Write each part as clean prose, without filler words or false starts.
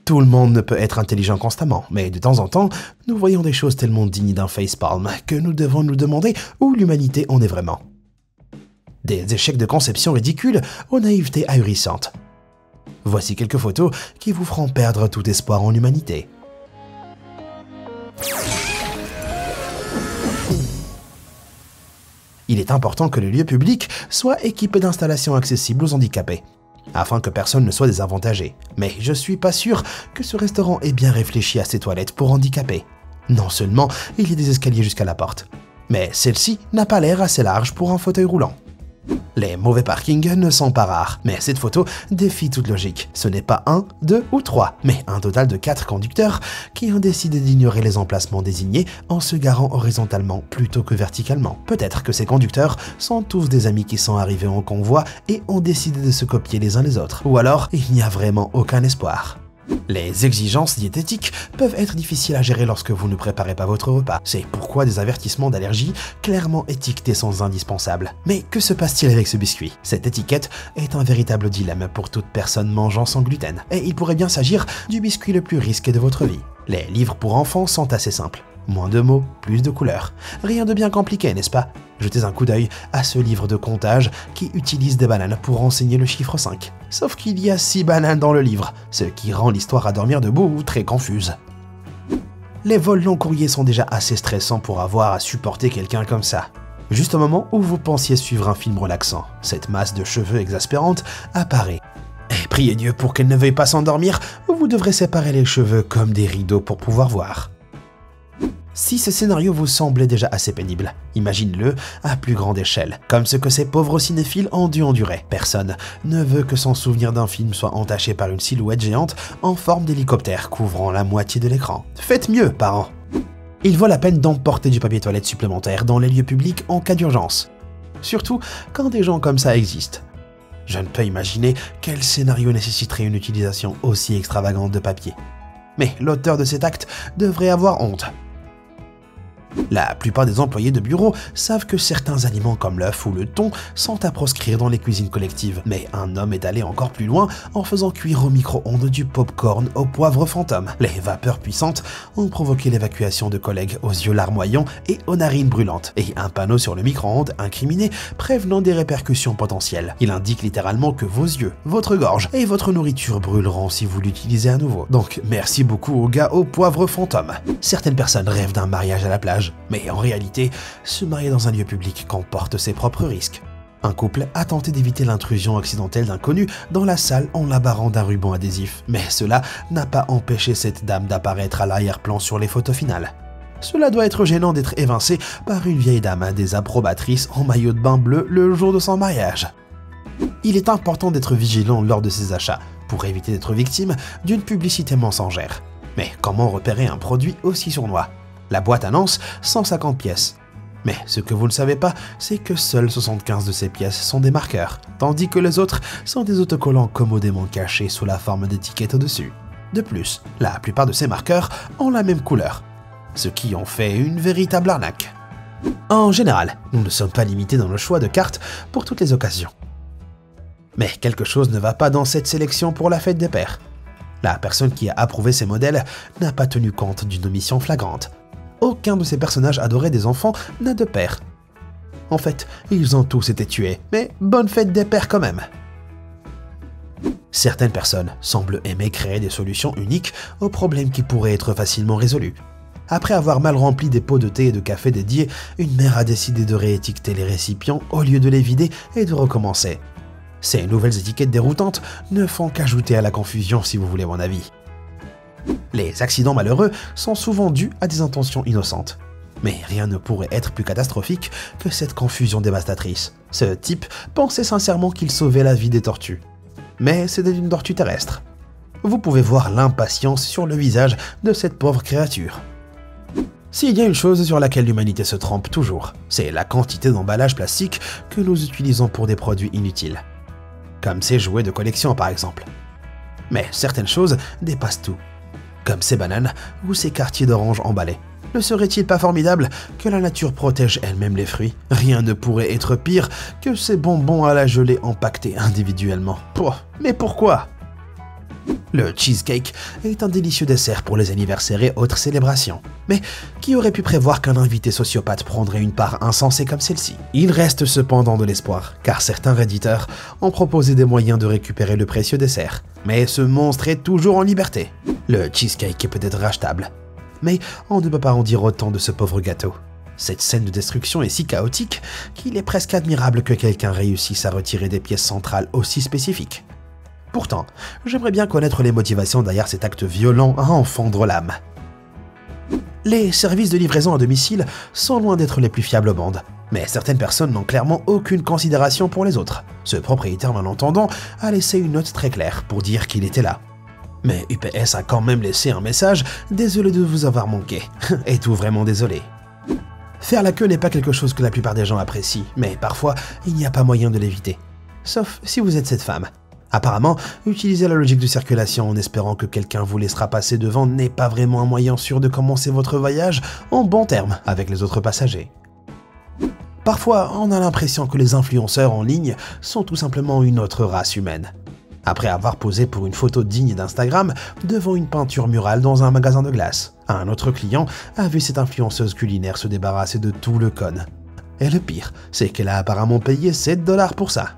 Tout le monde ne peut être intelligent constamment, mais de temps en temps, nous voyons des choses tellement dignes d'un facepalm que nous devons nous demander où l'humanité en est vraiment. Des échecs de conception ridicules aux naïvetés ahurissantes. Voici quelques photos qui vous feront perdre tout espoir en l'humanité. Il est important que le lieu public soit équipé d'installations accessibles aux handicapés, afin que personne ne soit désavantagé. Mais je suis pas sûr que ce restaurant ait bien réfléchi à ses toilettes pour handicapés. Non seulement il y a des escaliers jusqu'à la porte, mais celle-ci n'a pas l'air assez large pour un fauteuil roulant. Les mauvais parkings ne sont pas rares, mais cette photo défie toute logique. Ce n'est pas 1, 2 ou 3, mais un total de 4 conducteurs qui ont décidé d'ignorer les emplacements désignés en se garant horizontalement plutôt que verticalement. Peut-être que ces conducteurs sont tous des amis qui sont arrivés en convoi et ont décidé de se copier les uns les autres. Ou alors, il n'y a vraiment aucun espoir. Les exigences diététiques peuvent être difficiles à gérer lorsque vous ne préparez pas votre repas. C'est pourquoi des avertissements d'allergie clairement étiquetés sont indispensables. Mais que se passe-t-il avec ce biscuit? Cette étiquette est un véritable dilemme pour toute personne mangeant sans gluten. Et il pourrait bien s'agir du biscuit le plus risqué de votre vie. Les livres pour enfants sont assez simples. Moins de mots, plus de couleurs. Rien de bien compliqué, n'est-ce pas? Jetez un coup d'œil à ce livre de comptage qui utilise des bananes pour renseigner le chiffre 5. Sauf qu'il y a 6 bananes dans le livre, ce qui rend l'histoire à dormir debout très confuse. Les vols long courriers sont déjà assez stressants pour avoir à supporter quelqu'un comme ça. Juste au moment où vous pensiez suivre un film relaxant, cette masse de cheveux exaspérante apparaît. Et priez Dieu pour qu'elle ne veuille pas s'endormir, ou vous devrez séparer les cheveux comme des rideaux pour pouvoir voir. Si ce scénario vous semblait déjà assez pénible, imagine-le à plus grande échelle, comme ce que ces pauvres cinéphiles ont dû endurer. Personne ne veut que son souvenir d'un film soit entaché par une silhouette géante en forme d'hélicoptère couvrant la moitié de l'écran. Faites mieux, parents! Il vaut la peine d'emporter du papier toilette supplémentaire dans les lieux publics en cas d'urgence. Surtout quand des gens comme ça existent. Je ne peux imaginer quel scénario nécessiterait une utilisation aussi extravagante de papier. Mais l'auteur de cet acte devrait avoir honte. La plupart des employés de bureau savent que certains aliments comme l'œuf ou le thon sont à proscrire dans les cuisines collectives, mais un homme est allé encore plus loin en faisant cuire au micro-ondes du popcorn au poivre fantôme. Les vapeurs puissantes ont provoqué l'évacuation de collègues aux yeux larmoyants et aux narines brûlantes, et un panneau sur le micro-ondes incriminé prévenant des répercussions potentielles. Il indique littéralement que vos yeux, votre gorge et votre nourriture brûleront si vous l'utilisez à nouveau. Donc merci beaucoup aux gars au poivre fantôme. Certaines personnes rêvent d'un mariage à la plage, mais en réalité, se marier dans un lieu public comporte ses propres risques. Un couple a tenté d'éviter l'intrusion accidentelle d'inconnus dans la salle en la barrant d'un ruban adhésif, mais cela n'a pas empêché cette dame d'apparaître à l'arrière-plan sur les photos finales. Cela doit être gênant d'être évincé par une vieille dame désapprobatrice en maillot de bain bleu le jour de son mariage. Il est important d'être vigilant lors de ses achats, pour éviter d'être victime d'une publicité mensongère. Mais comment repérer un produit aussi sournois? La boîte annonce 150 pièces. Mais ce que vous ne savez pas, c'est que seules 75 de ces pièces sont des marqueurs, tandis que les autres sont des autocollants commodément cachés sous la forme d'étiquettes au-dessus. De plus, la plupart de ces marqueurs ont la même couleur, ce qui en fait une véritable arnaque. En général, nous ne sommes pas limités dans le choix de cartes pour toutes les occasions. Mais quelque chose ne va pas dans cette sélection pour la fête des pères. La personne qui a approuvé ces modèles n'a pas tenu compte d'une omission flagrante. Aucun de ces personnages adorés des enfants n'a de père. En fait, ils ont tous été tués, mais bonne fête des pères quand même. Certaines personnes semblent aimer créer des solutions uniques aux problèmes qui pourraient être facilement résolus. Après avoir mal rempli des pots de thé et de café dédiés, une mère a décidé de réétiqueter les récipients au lieu de les vider et de recommencer. Ces nouvelles étiquettes déroutantes ne font qu'ajouter à la confusion si vous voulez mon avis. Les accidents malheureux sont souvent dus à des intentions innocentes. Mais rien ne pourrait être plus catastrophique que cette confusion dévastatrice. Ce type pensait sincèrement qu'il sauvait la vie des tortues. Mais c'était une tortue terrestre. Vous pouvez voir l'impatience sur le visage de cette pauvre créature. S'il y a une chose sur laquelle l'humanité se trompe toujours, c'est la quantité d'emballage plastique que nous utilisons pour des produits inutiles. Comme ces jouets de collection par exemple. Mais certaines choses dépassent tout. Comme ces bananes ou ces quartiers d'orange emballés. Ne serait-il pas formidable que la nature protège elle-même les fruits? Rien ne pourrait être pire que ces bonbons à la gelée empaquetés individuellement. Mais pourquoi? Le cheesecake est un délicieux dessert pour les anniversaires et autres célébrations. Mais qui aurait pu prévoir qu'un invité sociopathe prendrait une part insensée comme celle-ci? Il reste cependant de l'espoir, car certains redditeurs ont proposé des moyens de récupérer le précieux dessert. Mais ce monstre est toujours en liberté. Le cheesecake est peut-être rachetable, mais on ne peut pas en dire autant de ce pauvre gâteau. Cette scène de destruction est si chaotique qu'il est presque admirable que quelqu'un réussisse à retirer des pièces centrales aussi spécifiques. Pourtant, j'aimerais bien connaître les motivations derrière cet acte violent à en fendre l'âme. Les services de livraison à domicile sont loin d'être les plus fiables au monde, mais certaines personnes n'ont clairement aucune considération pour les autres. Ce propriétaire malentendant a laissé une note très claire pour dire qu'il était là. Mais UPS a quand même laissé un message « Désolé de vous avoir manqué ». Êtes-vous vraiment désolé? Faire la queue n'est pas quelque chose que la plupart des gens apprécient, mais parfois, il n'y a pas moyen de l'éviter. Sauf si vous êtes cette femme. Apparemment, utiliser la logique de circulation en espérant que quelqu'un vous laissera passer devant n'est pas vraiment un moyen sûr de commencer votre voyage en bons termes avec les autres passagers. Parfois, on a l'impression que les influenceurs en ligne sont tout simplement une autre race humaine. Après avoir posé pour une photo digne d'Instagram devant une peinture murale dans un magasin de glace, un autre client a vu cette influenceuse culinaire se débarrasser de tout le con. Et le pire, c'est qu'elle a apparemment payé 7 $ pour ça.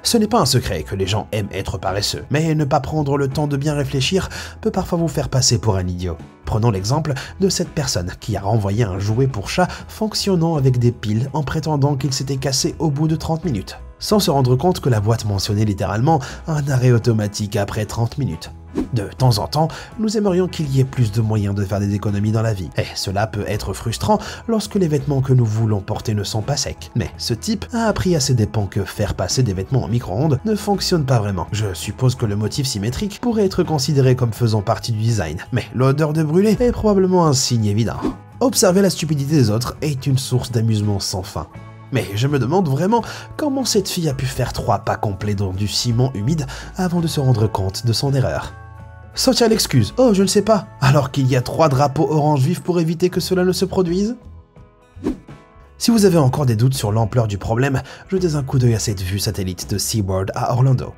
Ce n'est pas un secret que les gens aiment être paresseux, mais ne pas prendre le temps de bien réfléchir peut parfois vous faire passer pour un idiot. Prenons l'exemple de cette personne qui a renvoyé un jouet pour chat fonctionnant avec des piles en prétendant qu'il s'était cassé au bout de 30 minutes, sans se rendre compte que la boîte mentionnait littéralement un arrêt automatique après 30 minutes. De temps en temps, nous aimerions qu'il y ait plus de moyens de faire des économies dans la vie, et cela peut être frustrant lorsque les vêtements que nous voulons porter ne sont pas secs. Mais ce type a appris à ses dépens que faire passer des vêtements en micro-ondes ne fonctionne pas vraiment. Je suppose que le motif symétrique pourrait être considéré comme faisant partie du design, mais l'odeur de brûlé est probablement un signe évident. Observer la stupidité des autres est une source d'amusement sans fin. Mais je me demande vraiment comment cette fille a pu faire 3 pas complets dans du ciment humide avant de se rendre compte de son erreur. Sortir l'excuse, oh je ne sais pas, alors qu'il y a 3 drapeaux orange vif pour éviter que cela ne se produise. Si vous avez encore des doutes sur l'ampleur du problème, jetez un coup d'œil à cette vue satellite de SeaWorld à Orlando.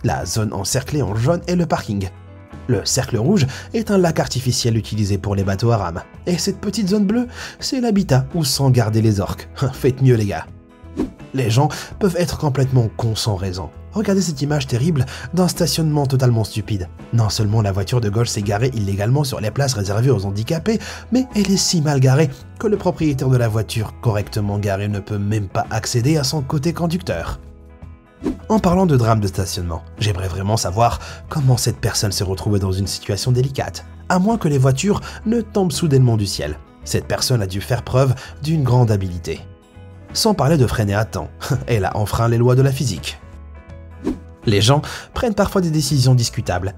La zone encerclée en jaune est le parking. Le cercle rouge est un lac artificiel utilisé pour les bateaux à rame. Et cette petite zone bleue, c'est l'habitat où sont gardés les orques. Faites mieux les gars. Les gens peuvent être complètement cons sans raison. Regardez cette image terrible d'un stationnement totalement stupide. Non seulement la voiture de gauche s'est garée illégalement sur les places réservées aux handicapés, mais elle est si mal garée que le propriétaire de la voiture correctement garée ne peut même pas accéder à son côté conducteur. En parlant de drame de stationnement, j'aimerais vraiment savoir comment cette personne s'est retrouvée dans une situation délicate, à moins que les voitures ne tombent soudainement du ciel. Cette personne a dû faire preuve d'une grande habileté. Sans parler de freiner à temps, elle a enfreint les lois de la physique. Les gens prennent parfois des décisions discutables,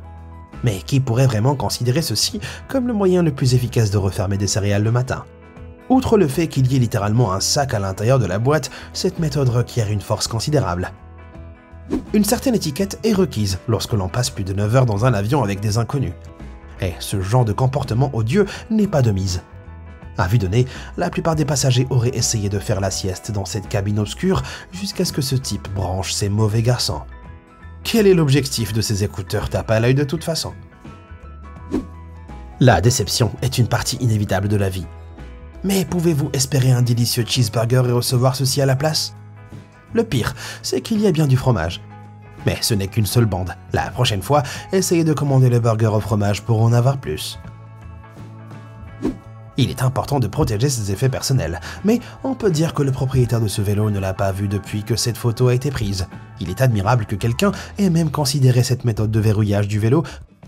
mais qui pourrait vraiment considérer ceci comme le moyen le plus efficace de refermer des céréales le matin? Outre le fait qu'il y ait littéralement un sac à l'intérieur de la boîte, cette méthode requiert une force considérable. Une certaine étiquette est requise lorsque l'on passe plus de 9 heures dans un avion avec des inconnus. Et ce genre de comportement odieux n'est pas de mise. À vue de nez, la plupart des passagers auraient essayé de faire la sieste dans cette cabine obscure jusqu'à ce que ce type branche ces mauvais garçons. Quel est l'objectif de ces écouteurs tape à l'œil de toute façon? La déception est une partie inévitable de la vie. Mais pouvez-vous espérer un délicieux cheeseburger et recevoir ceci à la place? Le pire, c'est qu'il y a bien du fromage. Mais ce n'est qu'une seule bande. La prochaine fois, essayez de commander le burger au fromage pour en avoir plus. Il est important de protéger ses effets personnels, mais on peut dire que le propriétaire de ce vélo ne l'a pas vu depuis que cette photo a été prise. Il est admirable que quelqu'un ait même considéré cette méthode de verrouillage du vélo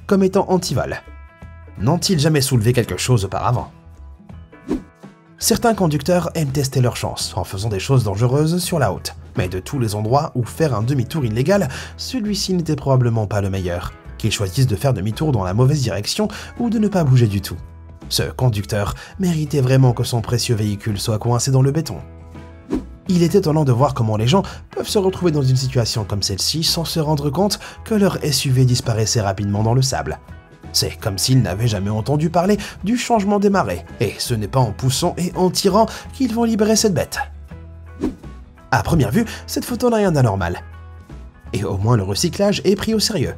comme étant anti-vol. N'ont-ils jamais soulevé quelque chose auparavant? Certains conducteurs aiment tester leur chance en faisant des choses dangereuses sur la route, mais de tous les endroits où faire un demi-tour illégal, celui-ci n'était probablement pas le meilleur, qu'ils choisissent de faire demi-tour dans la mauvaise direction ou de ne pas bouger du tout. Ce conducteur méritait vraiment que son précieux véhicule soit coincé dans le béton. Il est étonnant de voir comment les gens peuvent se retrouver dans une situation comme celle-ci sans se rendre compte que leur SUV disparaissait rapidement dans le sable. C'est comme s'ils n'avaient jamais entendu parler du changement des marées, et ce n'est pas en poussant et en tirant qu'ils vont libérer cette bête. À première vue, cette photo n'a rien d'anormal. Et au moins le recyclage est pris au sérieux.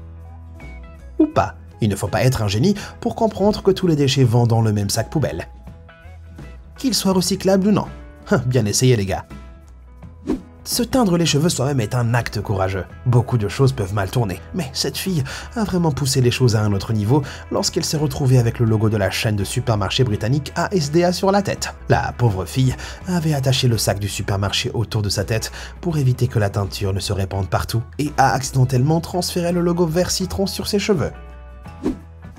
Ou pas. Il ne faut pas être un génie pour comprendre que tous les déchets vont dans le même sac poubelle. Qu'ils soient recyclables ou non. Bien essayé les gars. Se teindre les cheveux soi-même est un acte courageux. Beaucoup de choses peuvent mal tourner, mais cette fille a vraiment poussé les choses à un autre niveau lorsqu'elle s'est retrouvée avec le logo de la chaîne de supermarché britannique ASDA sur la tête. La pauvre fille avait attaché le sac du supermarché autour de sa tête pour éviter que la teinture ne se répande partout et a accidentellement transféré le logo vert citron sur ses cheveux.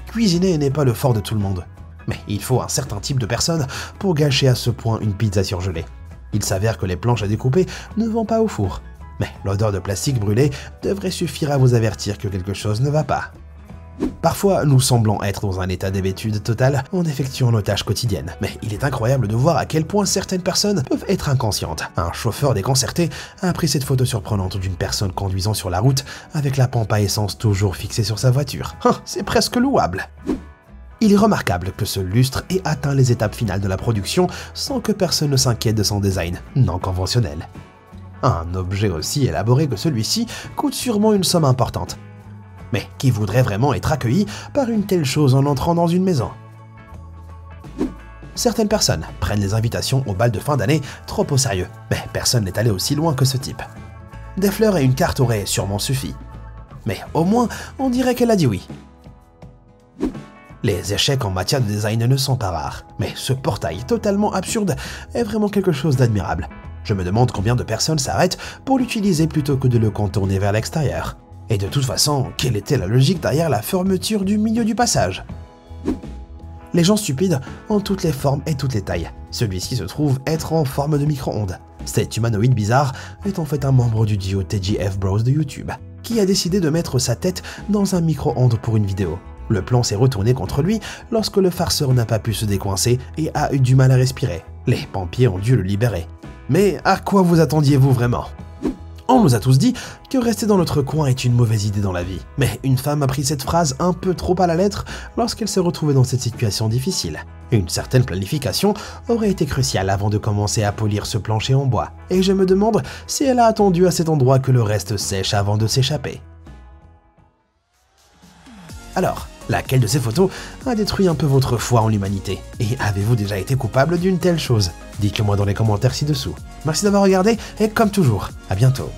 Cuisiner n'est pas le fort de tout le monde, mais il faut un certain type de personne pour gâcher à ce point une pizza surgelée. Il s'avère que les planches à découper ne vont pas au four. Mais l'odeur de plastique brûlé devrait suffire à vous avertir que quelque chose ne va pas. Parfois, nous semblons être dans un état d'hébétude totale en effectuant nos tâches quotidiennes. Mais il est incroyable de voir à quel point certaines personnes peuvent être inconscientes. Un chauffeur déconcerté a pris cette photo surprenante d'une personne conduisant sur la route avec la pompe à essence toujours fixée sur sa voiture. C'est presque louable. Il est remarquable que ce lustre ait atteint les étapes finales de la production sans que personne ne s'inquiète de son design non conventionnel. Un objet aussi élaboré que celui-ci coûte sûrement une somme importante. Mais qui voudrait vraiment être accueilli par une telle chose en entrant dans une maison? Certaines personnes prennent les invitations au bal de fin d'année trop au sérieux, mais personne n'est allé aussi loin que ce type. Des fleurs et une carte auraient sûrement suffi. Mais au moins, on dirait qu'elle a dit oui. Les échecs en matière de design ne sont pas rares, mais ce portail totalement absurde est vraiment quelque chose d'admirable. Je me demande combien de personnes s'arrêtent pour l'utiliser plutôt que de le contourner vers l'extérieur. Et de toute façon, quelle était la logique derrière la fermeture du milieu du passage? Les gens stupides ont toutes les formes et toutes les tailles. Celui-ci se trouve être en forme de micro-ondes. Cet humanoïde bizarre est en fait un membre du duo TGF Bros de YouTube, qui a décidé de mettre sa tête dans un micro-ondes pour une vidéo. Le plan s'est retourné contre lui lorsque le farceur n'a pas pu se décoincer et a eu du mal à respirer. Les pompiers ont dû le libérer. Mais à quoi vous attendiez-vous vraiment? On nous a tous dit que rester dans notre coin est une mauvaise idée dans la vie. Mais une femme a pris cette phrase un peu trop à la lettre lorsqu'elle s'est retrouvée dans cette situation difficile. Une certaine planification aurait été cruciale avant de commencer à polir ce plancher en bois. Et je me demande si elle a attendu à cet endroit que le reste sèche avant de s'échapper. Alors, laquelle de ces photos a détruit un peu votre foi en l'humanité? Et avez-vous déjà été coupable d'une telle chose? Dites-le moi dans les commentaires ci-dessous. Merci d'avoir regardé et comme toujours, à bientôt.